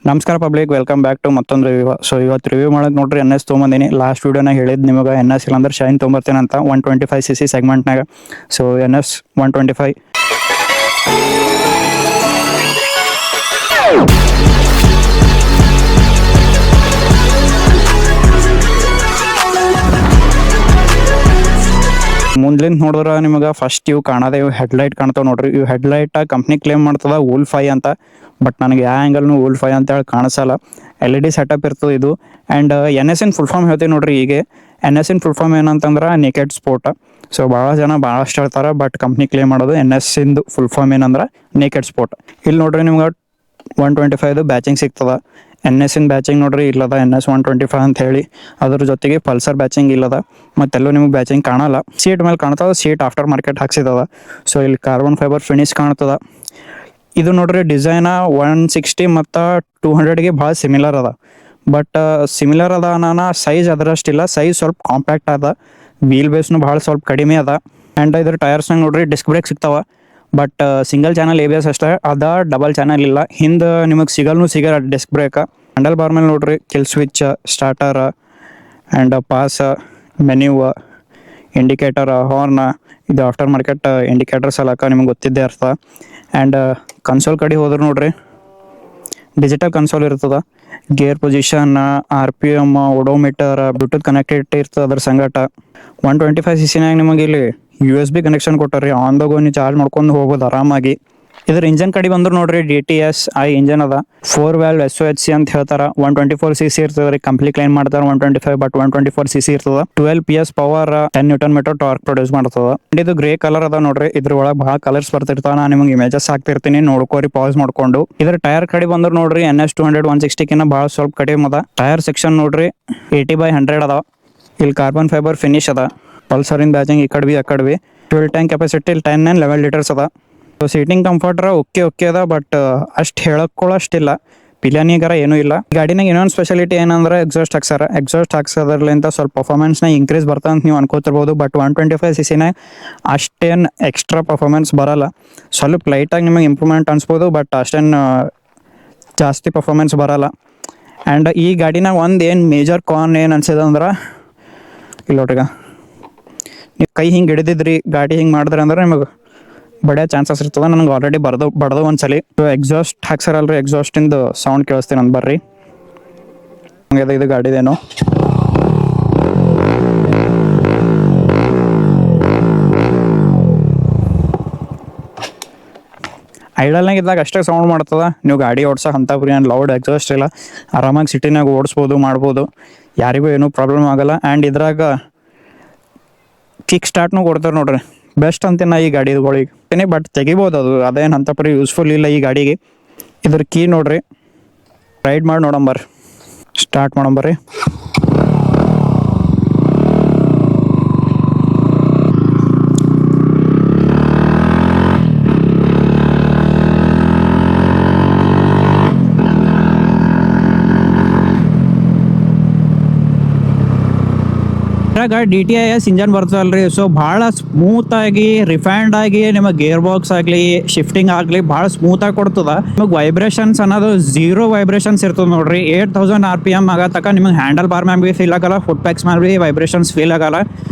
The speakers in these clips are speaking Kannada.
ನಮಸ್ಕಾರ ಪಬ್ಲಿಕ್, ವೆಲ್ಕಮ್ ಬ್ಯಾಕ್ ಟು ಮತ್ತೊಂದು ರಿವ್ಯೂ. ಸೊ ಇವತ್ತು ರಿವ್ಯೂ ಮಾಡೋದು ನೋಡ್ರಿ NS ತೊಗೊಂಬಂದಿನಿ. ಲಾಸ್ಟ್ ವಿಡಿಯೋನಾಗ ಹೇಳಿದ್ ನಿಮಗೆ NS ಇಲ್ಲಾಂದ್ರೆ ಶೈನ್ ತೊಗೊಂಬರ್ತೇನೆ ಅಂತ 125cc ಸೆಗ್ಮೆಂಟ್ನಾಗ. ಸೊ NS 125 ಮುಂದ್ಲಿಂದ ನೋಡಿದ್ರೆ ನಿಮಗೆ ಫಸ್ಟ್ ಇವು ಕಾಣೋದೇ ಇವು ಹೆಡ್ಲೈಟ್ ಕಾಣ್ತಾವೆ ನೋಡ್ರಿ. ಇವು ಹೆಡ್ಲೈಟ್ ಕಂಪ್ನಿ ಕ್ಲೇಮ್ ಮಾಡ್ತದ ವೂಲ್ 5 ಅಂತ. ಬಟ್ ನನಗೆ ಯಾವ ಆ್ಯಂಗಲ್ನು ವೂಲ್ 5 ಅಂತ ಹೇಳಿ ಕಾಣಿಸಲ್ಲ. LED ಸೆಟಪ್ ಇರ್ತದೆ ಇದು. And NS in full form ಹೇಳ್ತೀವಿ ನೋಡ್ರಿ. ಈಗ NS ಇನ್ ಫುಲ್ ಫಾರ್ಮ್ ಏನಂತಂದ್ರೆ ನೇಕೆಡ್ ಸ್ಪೋರ್ಟ್. ಸೊ ಭಾಳ ಜನ ಭಾಳಷ್ಟು ಹೇಳ್ತಾರೆ, ಬಟ್ ಕಂಪ್ನಿ ಕ್ಲೇಮ್ ಮಾಡೋದು NS ಇಂದು ಫುಲ್ ಫಾರ್ಮ್ ಏನಂದ್ರೆ ನೇಕೆಡ್ ಸ್ಪೋರ್ಟ್. ಇಲ್ಲಿ ನೋಡ್ರಿ ನಿಮ್ಗೆ 125 ಬ್ಯಾಚಿಂಗ್ ಸಿಗ್ತದ. NS ಇನ್ ಬ್ಯಾಚಿಂಗ್ ನೋಡ್ರಿ ಇಲ್ಲದ NS 125 ಅಂತ ಹೇಳಿ. ಅದ್ರ ಜೊತೆಗೆ ಪಲ್ಸರ್ ಬ್ಯಾಚಿಂಗ್ ಇಲ್ಲದ. ಮತ್ತೆಲ್ಲೂ ನಿಮ್ಗೆ ಬ್ಯಾಚಿಂಗ್ ಕಾಣಲ್ಲ. ಸೀಟ್ ಮೇಲೆ ಕಾಣ್ತದ, ಸೀಟ್ ಆಫ್ಟರ್ ಮಾರ್ಕೆಟ್ ಹಾಕ್ಸಿದದ. ಸೊ ಇಲ್ಲಿ ಕಾರ್ಬನ್ ಫೈಬರ್ ಫಿನಿಶ್ ಕಾಣ್ತದ. ಇದು ನೋಡ್ರಿ ಡಿಸೈನ 160 ಮತ್ತು 200ಗೆ ಭಾಳ ಸಿಮಿಲರ್ ಅದ. ಬಟ್ ಸಿಮಿಲರ್ ಅದ ನಾನು ಸೈಜ್ ಅದರಷ್ಟಿಲ್ಲ. ಸೈಜ್ ಸ್ವಲ್ಪ ಕಾಂಪ್ಯಾಕ್ಟ್ ಅದ. ವೀಲ್ ಬೇಸ್ನು ಭಾಳ ಸ್ವಲ್ಪ ಕಡಿಮೆ ಅದ. ಆ್ಯಂಡ್ ಇದ್ರ ಟೈರ್ಸ್ನಾಗ ನೋಡ್ರಿ ಡಿಸ್ಕ್ ಬ್ರೇಕ್ ಸಿಗ್ತಾವ. ಬಟ್ ಸಿಂಗಲ್ ಚಾನಲ್ ABS ಅಷ್ಟೇ ಅದ, ಡಬಲ್ ಚಾನಲ್ ಇಲ್ಲ. ಹಿಂದೆ ನಿಮಗೆ ಸಿಗಲ್ಲ ಡಿಸ್ಕ್ ಬ್ರೇಕ್. ಹ್ಯಾಂಡಲ್ ಬಾರ್ ಮೇಲೆ ನೋಡ್ರಿ kill switch, starter and pass, menu, indicator, horn. ಇದು ಆಫ್ಟರ್ ಮಾರ್ಕೆಟ್ ಇಂಡಿಕೇಟರ್ಸ್ ಎಲ್ಲಕ್ಕ ನಿಮ್ಗೆ ಗೊತ್ತಿದ್ದೇ ಅರ್ಥ. ಆ್ಯಂಡ್ ಕನ್ಸೋಲ್ ಕಡೆ ಹೋದ್ರೆ ನೋಡ್ರಿ ಡಿಜಿಟಲ್ ಕನ್ಸೋಲ್ ಇರ್ತದ. Gear position, RPM, odometer, Bluetooth connectivity ಇರ್ತದೆ. ಅದ್ರ ಸಂಗಟ 125cc ನಿಮಗೆ ಇಲ್ಲಿ USB ಕನೆಕ್ಷನ್ ಕೊಟ್ಟಾರಿ. ಆನ್ ದ ಗೋ ನೀವು ಚಾರ್ಜ್ ಮಾಡ್ಕೊಂಡು ಹೋಗ್ಬೋದು ಆರಾಮಾಗಿ. ಇದ್ರ ಇಂಜನ್ ಕಡೆ ಬಂದ್ರೆ ನೋಡ್ರಿ DTSI ಇಂಜನ್ ಅದ. 4 valve SOHC ಅಂತ ಹೇಳ್ತಾರ. 124cc ಇರ್ತದೆ ರೀ. ಕಂಪ್ಲೀಟ್ ಕ್ಲೈಮ್ ಮಾಡ್ತಾರೆ 125, ಬಟ್ 124cc ಇರ್ತದ. 12 PS power, 10 Nm torque produce ಮಾಡ್ತದ. ಇದು ಗ್ರೇ ಕಲರ್ ಅದ ನೋಡ್ರಿ. ಇದ್ರ ಒಳಗೆ ಭಾಳ ಕಲರ್ಸ್ ಬರ್ತಿರ್ತಾವ. ನಾನು ನಿಮಗೆ ಇಮೇಜಸ್ ಹಾಕ್ತಿರ್ತೀನಿ, ನೋಡ್ಕೋರಿ ಪಾಸ್ ಮಾಡ್ಕೊಂಡು. ಇದ್ರ ಟೈರ್ ಕಡೆ ಬಂದ್ರೆ ನೋಡ್ರಿ NS 200 160 ಭಾಳ ಸ್ವಲ್ಪ ಕಡಿಮೆ ಅದ. ಟೈರ್ ಸೆಕ್ಷನ್ ನೋಡ್ರಿ 80/100 ಅದ. ಇಲ್ಲಿ ಕಾರ್ಬನ್ ಫೈಬರ್ ಫಿನಿಶ್ ಅದ. ಪಲ್ಸರಿನ್ ಬ್ಯಾಚಿಂಗ್ ಈ ಕಡೆ B. Fuel tank capacity 10 and 11 litres ಅದ. ಸೊ ಸೀಟಿಂಗ್ ಕಂಫರ್ಟ್ರ ಓಕೆ ಅದ. ಬಟ್ ಅಷ್ಟು ಹೇಳಕ್ಕೊಳ್ಳೋಷ್ಟಿಲ್ಲ. ಪಿಲಿಯನಿಗರ ಏನೂ ಇಲ್ಲ. ಗಾಡಿನಾಗ ಇನ್ನೊಂದು ಸ್ಪೆಷಾಲಿಟಿ ಏನಂದ್ರೆ ಎಕ್ಸಾಸ್ಟ್ ಹಾಕ್ಸೋದ್ರಲ್ಲಿಂದ ಸ್ವಲ್ಪ ಪರ್ಫಾರ್ಮೆನ್ಸ್ನ ಇಂಕ್ರೀಸ್ ಬರ್ತದೆ ಅಂತ ನೀವು ಅನ್ಕೋತಿರ್ಬೋದು. ಬಟ್ 125cc ಅಷ್ಟೇನು ಎಕ್ಸ್ಟ್ರಾ ಪರ್ಫಾರ್ಮೆನ್ಸ್ ಬರಲ್ಲ. ಸ್ವಲ್ಪ ಲೈಟಾಗಿ ನಿಮಗೆ ಇಂಪ್ರೂವ್ಮೆಂಟ್ ಅನ್ಸ್ಬೋದು, ಬಟ್ ಅಷ್ಟೇನು ಜಾಸ್ತಿ ಪರ್ಫಾರ್ಮೆನ್ಸ್ ಬರಲ್ಲ. ಆ್ಯಂಡ್ ಈ ಗಾಡಿನಾಗ ಒಂದು ಏನು ಮೇಜರ್ ಕಾನ್ ಏನು ಅನ್ಸಿದೆ ಅಂದ್ರೆ ಇಲ್ಲ ನೋಡ್ರಿಗ, ನೀವು ಕೈ ಹಿಂಗೆ ಹಿಡಿದಿದ್ರಿ, ಗಾಡಿ ಹಿಂಗೆ ಮಾಡಿದ್ರಿ ಅಂದ್ರೆ ನಿಮಗೆ ಬಡಿಯೋ ಚಾನ್ಸಸ್ ಇರ್ತದೆ. ನನಗೆ ಆಲ್ರೆಡಿ ಬಡ್ದು ಒಂದ್ಸಲಿ. ಎಕ್ಸಾಸ್ಟ್ ಹಾಕ್ಸಾರಲ್ರಿ, ಎಕ್ಸಾಸ್ಟಿಂದ ಸೌಂಡ್ ಕೇಳಿಸ್ತೀನಿ ಅಂತ ಬರ್ರಿ. ಹಂಗೆ ಇದು ಗಾಡಿದೇನು ಐಡಲ್ನಾಗ ಇದ್ದಾಗ ಅಷ್ಟೇ ಸೌಂಡ್ ಮಾಡ್ತದ. ನೀವು ಗಾಡಿ ಓಡ್ಸೋ ಅಂತ ಏನು ಲೌಡ್ ಎಕ್ಸಾಸ್ಟ್ ಇಲ್ಲ. ಆರಾಮಾಗಿ ಸಿಟಿನಾಗ ಓಡಿಸ್ಬೋದು, ಮಾಡ್ಬೋದು. ಯಾರಿಗೂ ಏನೂ ಪ್ರಾಬ್ಲಮ್ ಆಗಲ್ಲ. ಆ್ಯಂಡ್ ಇದ್ರಾಗ ಕಿಕ್ ಸ್ಟಾರ್ಟ್ನು ಕೊಡ್ತಾರೆ ನೋಡ್ರಿ. ಬೆಸ್ಟ್ ಅಂತೀನಿ ಈ ಗಾಡಿಗಳಿಗೆ. ಬಟ್ ತೆಗಿಬೋದು, ಅದೇನು ಅಂತ ಪರಿ ಯೂಸ್ಫುಲ್ ಇಲ್ಲ ಈ ಗಾಡಿಗೆ. ಇದ್ರ ಕೀ ನೋಡ್ರಿ, ರೈಡ್ ಮಾಡಿ ನೋಡಂಬರ್ರಿ, ಸ್ಟಾರ್ಟ್ ಮಾಡಂಬರ್ರಿ. DTIS ಇಂಜನ್ ಬರ್ತದಲ್ರಿ. ಸೊ ಭಾಳ ಸ್ಮೂತಾಗಿ, ರಿಫೈನ್ಡ್ ಆಗಿ ನಿಮಗೆ ಗೇರ್ ಬಾಕ್ಸ್ ಆಗಲಿ, ಶಿಫ್ಟಿಂಗ್ ಆಗಲಿ ಭಾಳ ಸ್ಮೂತಾಗಿ ಕೊಡ್ತದ. ನಿಮಗೆ ವೈಬ್ರೇಷನ್ಸ್ ಅನ್ನೋದು 0 ವೈಬ್ರೇಷನ್ಸ್ ಇರ್ತದೆ ನೋಡ್ರಿ. 8000 RPM ಆಗತಕ್ಕ ನಿಮಗೆ ಹ್ಯಾಂಡಲ್ ಬಾರ್ ಮ್ಯಾಮ್ ಬಿ ಫೀಲ್ ಆಗಲ್ಲ, ಫುಟ್ ಪ್ಯಾಕ್ಸ್ ಮ್ಯಾಮ್ ಬಿ ವೈಬ್ರೇಷನ್ಸ್ ಫೀಲ್ ಆಗಲ್ಲ.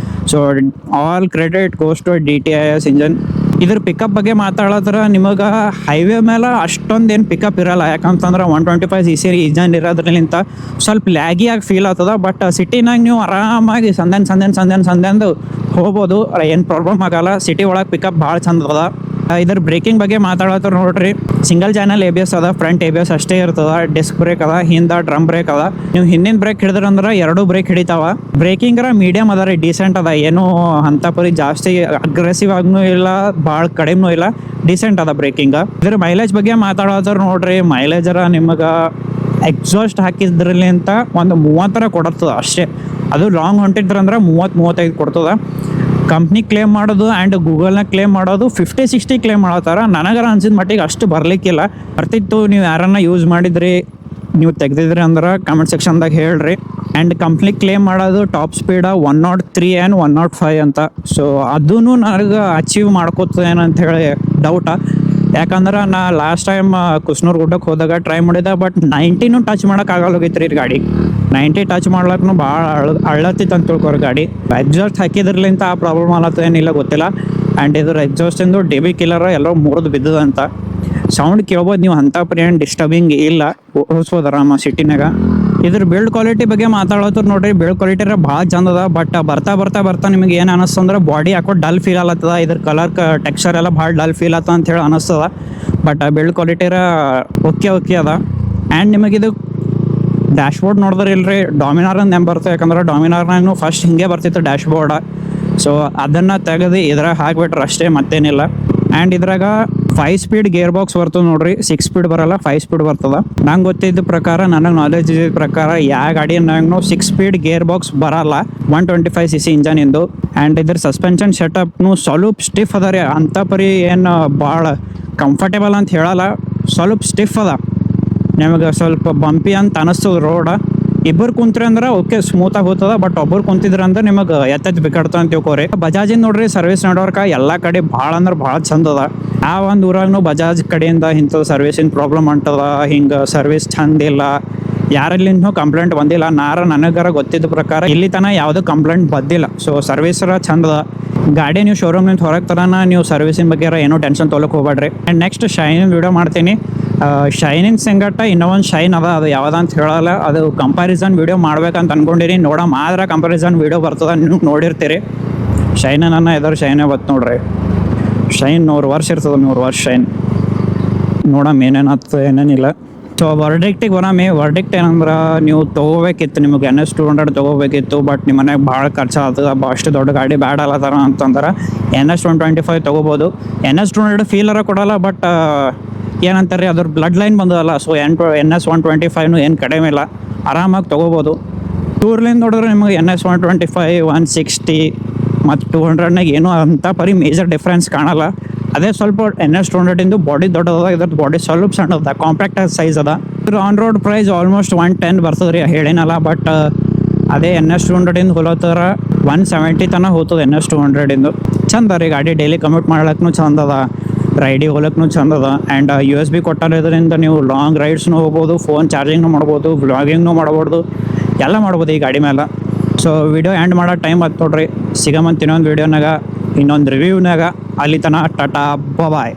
So all credit goes to DTIS engine. ಇದ್ರ ಪಿಕಪ್ ಬಗ್ಗೆ ಮಾತಾಡಿದ್ರೆ ನಿಮಗೆ ಹೈವೇ ಮೇಲೆ ಅಷ್ಟೊಂದು ಏನು ಪಿಕಪ್ ಇರಲ್ಲ. ಯಾಕಂತಂದ್ರೆ 125cc ಇಂಜನ್ ಇರೋದ್ರಲ್ಲಿಂತ ಸ್ವಲ್ಪ ಲ್ಯಾಗಿಯಾಗಿ ಫೀಲ್ ಆಗ್ತದೆ. ಬಟ್ ಸಿಟಿನಾಗ ನೀವು ಆರಾಮಾಗಿ ಸಂದೆಂದು ಹೋಗ್ಬೋದು, ಏನು ಪ್ರಾಬ್ಲಮ್ ಆಗಲ್ಲ. ಸಿಟಿ ಒಳಗೆ ಪಿಕಪ್ ಭಾಳ ಚಂದ ಅದ. ಇದ್ರ ಬ್ರೇಕಿಂಗ್ ಬಗ್ಗೆ ಮಾತಾಡೋದ್ರ ನೋಡ್ರಿ, ಸಿಂಗಲ್ ಚಾನಲ್ ABS ಅದ. ಫ್ರಂಟ್ ABS ಅಷ್ಟೇ ಇರ್ತದ. ಡಿಸ್ಕ್ ಬ್ರೇಕ್ ಅದ, ಹಿಂದ ಡ್ರಮ್ ಬ್ರೇಕ್ ಅದ. ನೀವು ಹಿಂದಿನ ಬ್ರೇಕ್ ಹಿಡಿದ್ರಂದ್ರೆ 2 ಬ್ರೇಕ್ ಹಿಡಿತಾವ. ಬ್ರೇಕಿಂಗ್ ಮೀಡಿಯಮ್ ಅದ ರೀ, ಡೀಸೆಂಟ್ ಅದ. ಏನು ಅಂತ ಪರಿ ಜಾಸ್ತಿ ಅಗ್ರೆಸಿವ್ ಆಗನೂ ಇಲ್ಲ, ಭಾಳ ಕಡಿಮೆನೂ ಇಲ್ಲ, ಡೀಸೆಂಟ್ ಅದ ಬ್ರೇಕಿಂಗ್. ಇದ್ರ ಮೈಲೇಜ್ ಬಗ್ಗೆ ಮಾತಾಡೋದ್ರ ನೋಡ್ರಿ, ಮೈಲೇಜರ ನಿಮಗೆ ಎಕ್ಸಾಸ್ಟ್ ಹಾಕಿದ್ರಲ್ಲಿಂತ ಒಂದು 30 ಕೊಡುತ್ತದ ಅಷ್ಟೇ. ಅದು ಲಾಂಗ್ ಹೊಂಟಿದ್ರಂದ್ರೆ 30-35 ಕೊಡ್ತದ. ಕಂಪ್ನಿ ಕ್ಲೇಮ್ ಮಾಡೋದು ಆ್ಯಂಡ್ ಗೂಗಲ್ನ ಕ್ಲೇಮ್ ಮಾಡೋದು 50-60 ಕ್ಲೇಮ್ ಮಾಡತ್ತಾರ. ನನಗರ ಅನ್ಸಿದ ಮಟ್ಟಿಗೆ ಅಷ್ಟು ಬರಲಿಕ್ಕಿಲ್ಲ. ಬರ್ತಿತ್ತು. ನೀವು ಯಾರನ್ನ ಯೂಸ್ ಮಾಡಿದ್ರಿ, ನೀವು ತೆಗ್ದಿದ್ರಿ ಅಂದ್ರೆ ಕಮೆಂಟ್ ಸೆಕ್ಷನ್ದಾಗ ಹೇಳ್ರಿ. ಆ್ಯಂಡ್ ಕಂಪ್ನಿ ಕ್ಲೇಮ್ ಮಾಡೋದು ಟಾಪ್ ಸ್ಪೀಡ 103 and 105 ಅಂತ. ಸೊ ಅದೂ ನನಗೆ ಅಚೀವ್ ಮಾಡ್ಕೋತೇನಂತ ಹೇಳಿ ಡೌಟ. ಯಾಕಂದ್ರೆ ನಾ ಲಾಸ್ಟ್ ಟೈಮ್ ಕುಸ್ನೂರು ಗುಡ್ಡಕ್ಕೆ ಹೋದಾಗ ಟ್ರೈ ಮಾಡಿದೆ, ಬಟ್ 90 ಟಚ್ ಮಾಡೋಕ್ಕಾಗಲ್ಲೋಗೈತ್ರಿ ಇದು ಗಾಡಿ. 90 ಟಚ್ ಮಾಡ್ಲಕ್ಕೂ ಭಾಳ ಅಳ್ಳತ್ತಿತ್ತು ಅಂತ ತಿಳ್ಕೊರಿ ಗಾಡಿ. ಎಕ್ಸಾಸ್ಟ್ ಹಾಕಿದ್ರಲಿಂತ ಆ ಪ್ರಾಬ್ಲಮ್ ಆಗತ್ತ ಏನಿಲ್ಲ ಗೊತ್ತಿಲ್ಲ. ಆ್ಯಂಡ್ ಇದ್ರ ಎಕ್ಸಾಸ್ಟಿಂದು ಡಿ ಕಿಲ್ಲರ್ ಎಲ್ಲೋ ಮುರಿದು ಬಿದ್ದದಂತ. ಸೌಂಡ್ ಕೇಳ್ಬೋದು ನೀವು, ಅಂಥ ಏನು ಡಿಸ್ಟರ್ಬಿಂಗ್ ಇಲ್ಲ, ಓಡಿಸ್ಬೋದು ಆರಾಮ ಸಿಟಿನಾಗ. ಇದ್ರ ಬಿಲ್ಡ್ ಕ್ವಾಲಿಟಿ ಬಗ್ಗೆ ಮಾತಾಡೋದ್ರ ನೋಡ್ರಿ, ಬಿಲ್ಡ್ ಕ್ವಾಲಿಟಿ ಭಾಳ ಚಂದ ಅದ. ಬಟ್ ಬರ್ತಾ ನಿಮಗೆ ಏನು ಅನಿಸ್ತು ಅಂದ್ರೆ ಬಾಡಿ ಯಾಕೋ ಡಲ್ ಫೀಲ್ ಆಗತ್ತದ. ಇದ್ರ ಕಲರ್ ಟೆಕ್ಸ್ಚರ್ ಎಲ್ಲ ಭಾಳ ಡಲ್ ಫೀಲ್ ಆತ ಅಂತ ಹೇಳಿ ಅನಿಸ್ತದ. ಬಟ್ ಬಿಲ್ಡ್ ಕ್ವಾಲಿಟಿರ ಓಕೆ ಅದ. ಆ್ಯಂಡ್ ನಿಮಗಿದು ಡ್ಯಾಶ್ಬೋರ್ಡ್ ನೋಡಿದ್ರೆ ಇಲ್ರಿ, ಡಾಮಿನಾರ್ ಅಂತ ಬರ್ತದೆ. ಯಾಕಂದ್ರೆ ಡಾಮಿನಾರ್ನಾಗೂ ಫಸ್ಟ್ ಹಿಂಗೆ ಬರ್ತಿತ್ತು ಡ್ಯಾಶ್ಬೋರ್ಡ. ಸೊ ಅದನ್ನು ತೆಗೆದು ಇದ್ರಾಗ ಹಾಕ್ಬಿಟ್ರೆ ಅಷ್ಟೇ, ಮತ್ತೇನಿಲ್ಲ. ಆ್ಯಂಡ್ ಇದ್ರಾಗ 5 ಸ್ಪೀಡ್ ಗೇರ್ ಬಾಕ್ಸ್ ಬರ್ತದೆ ನೋಡ್ರಿ, 6 ಸ್ಪೀಡ್ ಬರಲ್ಲ, 5 ಸ್ಪೀಡ್ ಬರ್ತದೆ. ನಂಗೆ ಗೊತ್ತಿದ್ದ ಪ್ರಕಾರ, ನನಗೆ ನಾಲೆಜ್ ಇದ್ದ ಪ್ರಕಾರ ಯಾವ ಗಾಡಿನಾಗೂ 6 ಸ್ಪೀಡ್ ಗೇರ್ ಬಾಕ್ಸ್ ಬರಲ್ಲ 125cc ಇಂಜನ್ ಇಂದು. ಆ್ಯಂಡ್ ಇದ್ರ ಸಸ್ಪೆನ್ಷನ್ ಸೆಟಪ್ನು ಸ್ವಲ್ಪ ಸ್ಟಿಫ್ ಅದ ರೀ, ಅಂಥ ಪರಿ ಏನು ಭಾಳ ಕಂಫರ್ಟೇಬಲ್ ಅಂತ ಹೇಳಲ್ಲ, ಸ್ವಲ್ಪ ಸ್ಟಿಫ್ ಅದ. ನಿಮಗೆ ಸ್ವಲ್ಪ ಬಂಪಿ ಅಂತ ಅನಿಸ್ತದೆ ರೋಡ. ಇಬ್ಬರು ಕುಂತ್ರಿ ಅಂದ್ರೆ ಓಕೆ ಸ್ಮೂತಾಗಿ ಹೋಗ್ತದ. ಬಟ್ ಒಬ್ಬರು ಕುಂತಿದ್ರ ಅಂದ್ರೆ ನಿಮಗೆ ಎತ್ತೆತ್ತು ಬಿಕಾಡ್ತ ಅಂತ ತಿಳ್ಕೊರಿ. ಬಜಾಜಿಂದ ನೋಡ್ರಿ ಸರ್ವಿಸ್ ನೆಟ್ವರ್ಕ್ ಎಲ್ಲ ಕಡೆ ಭಾಳ ಅಂದ್ರೆ ಭಾಳ ಚಂದ ಅದ. ಆ ಒಂದು ಊರಾಗೂ ಬಜಾಜ್ ಕಡೆಯಿಂದ ಇಂಥದ್ದು ಸರ್ವಿಸಿನ ಪ್ರಾಬ್ಲಮ್ ಅಂಟದ, ಹಿಂಗೆ ಸರ್ವಿಸ್ ಚಂದ ಇಲ್ಲ, ಯಾರಲ್ಲಿಂದೂ ಕಂಪ್ಲೇಂಟ್ ಬಂದಿಲ್ಲ. ನನಗರ ಗೊತ್ತಿದ್ದ ಪ್ರಕಾರ ಇಲ್ಲಿ ತನಕ ಯಾವುದೂ ಕಂಪ್ಲೇಂಟ್ ಬಂದಿಲ್ಲ. ಸೊ ಸರ್ವಿಸರ ಚಂದ ಅದ. ಗಾಡಿ ನೀವು ಶೋರೂಮ್ನಿಂದ ಹೊರಗೆ ತರನ ನೀವು ಸರ್ವಿಸಿನ ಬಗ್ಗೆ ಏನೋ ಟೆನ್ಷನ್ ತೊಗೊಳಕ್ಕೆ ಹೋಗ್ಬೇಡ್ರಿ. ಆ್ಯಂಡ್ ನೆಕ್ಸ್ಟ್ ಶೈನಿನ ವಿಡಿಯೋ ಮಾಡ್ತೀನಿ. ಶೈನಿನ ಸಂಗಟ ಇನ್ನೊಂದು ಶೈನ್ ಅದ, ಅದು ಯಾವುದಂತ ಹೇಳಲ್ಲ. ಅದು ಕಂಪ್ಯಾರಿಸನ್ ವಿಡಿಯೋ ಮಾಡ್ಬೇಕಂತ ಅನ್ಕೊಂಡಿರಿ. ಆದ್ರೆ ಕಂಪ್ಯಾರಿಸನ್ ವಿಡಿಯೋ ಬರ್ತದೆ, ನೀವು ನೋಡಿರ್ತೀರಿ. ಶೈನ್ ನನ್ನ ಎದುರು ಶೈನೇ ಬತ್ತು ನೋಡ್ರಿ. ಶೈನ್ 100 ವರ್ಷ ಇರ್ತದೆ, 100 ವರ್ಷ ಶೈನ್. ಏನೇನಾಗ್ತದೆ ಏನೇನಿಲ್ಲ. ಸೊ ವರ್ಡಿಕ್ಟಿಗೆ ವರ್ಡಿಕ್ಟ್ ಏನಂದ್ರೆ, ನೀವು ತೊಗೋಬೇಕಿತ್ತು, ನಿಮಗೆ NS200 ತೊಗೋಬೇಕಿತ್ತು. ಬಟ್ ನಿಮ್ಮ ಮನೆಗೆ ಭಾಳ ಖರ್ಚು ಆಗ್ತದೆ, ಅಷ್ಟು ದೊಡ್ಡ ಗಾಡಿ ಬ್ಯಾಡ ಅಲ್ಲತ್ತಾರ ಅಂತಂದ್ರೆ NS125 ತೊಗೋಬೋದು. NS200 ಫೀಲರ ಕೊಡಲ್ಲ, ಬಟ್ ಏನಂತಾರೆ ಅದ್ರ ಬ್ಲಡ್ ಲೈನ್ ಬಂದದಲ್ಲ. ಸೊ NS125 ಏನು ಕಡಿಮೆ ಇಲ್ಲ, ಆರಾಮಾಗಿ ತೊಗೋಬೋದು. ಟೂರ್ಲಿಂದ ನೋಡಿದ್ರೆ ನಿಮಗೆ NS125 160 ಮತ್ತು 200ನಾಗ ಏನೂ ಅಂಥ ಪರಿ ಮೇಜರ್ ಡಿಫ್ರೆನ್ಸ್ ಕಾಣಲ್ಲ. ಅದೇ ಸ್ವಲ್ಪ NS200 ಬಾಡಿ ದೊಡ್ಡದ, ಇದ್ರದ್ದು ಬಾಡಿ ಸ್ವಲ್ಪ ಸಣ್ಣದ, ಕಾಂಪ್ಯಾಕ್ಟ್ ಸೈಜ್ ಅದ. ಇದ್ರ ಆನ್ ರೋಡ್ ಪ್ರೈಸ್ ಆಲ್ಮೋಸ್ಟ್ 110 ಬರ್ತದೆ ರೀ, ಹೇಳಿನಲ್ಲ. ಬಟ್ ಅದೇ NS200 ಹೋಲತ್ತರ 170 ತನಕ ಹೋಗ್ತದೆ NS200. ಚಂದ ರೀ ಗಾಡಿ, ಡೈಲಿ ಕಮ್ಯೂಟ್ ಮಾಡ್ಲಿಕ್ಕೂ ಚಂದ ಅದ, ರೈಡಿಗೆ ಹೋಗ್ಲಿಕ್ಕೂ ಚಂದ ಅದ. ಆ್ಯಂಡ್ USB ಕೊಟ್ಟಿರೋದ್ರಿಂದ ನೀವು ಲಾಂಗ್ ರೈಡ್ಸ್ನೂ ಹೋಗ್ಬೋದು, ಫೋನ್ ಚಾರ್ಜಿಂಗ್ನೂ ಮಾಡ್ಬೋದು, ವ್ಲಾಗಿಂಗ್ನೂ ಮಾಡ್ಬೋದು, ಎಲ್ಲ ಮಾಡ್ಬೋದು ಈ ಗಾಡಿ ಮೇಲೆ. ಸೊ ವಿಡಿಯೋ ಎಂಡ್ ಮಾಡೋ ಟೈಮ್ ಆಯ್ತು ನೋಡ್ರಿ. ಸಿಗಮಂತ ಇನ್ನೊಂದು ವಿಡಿಯೋನಾಗ, ಇನ್ನೊಂದು ರಿವ್ಯೂನಾಗ. ಅಲ್ಲಿ ತನಕ ಟಾಟಾ ಬಾಯ್.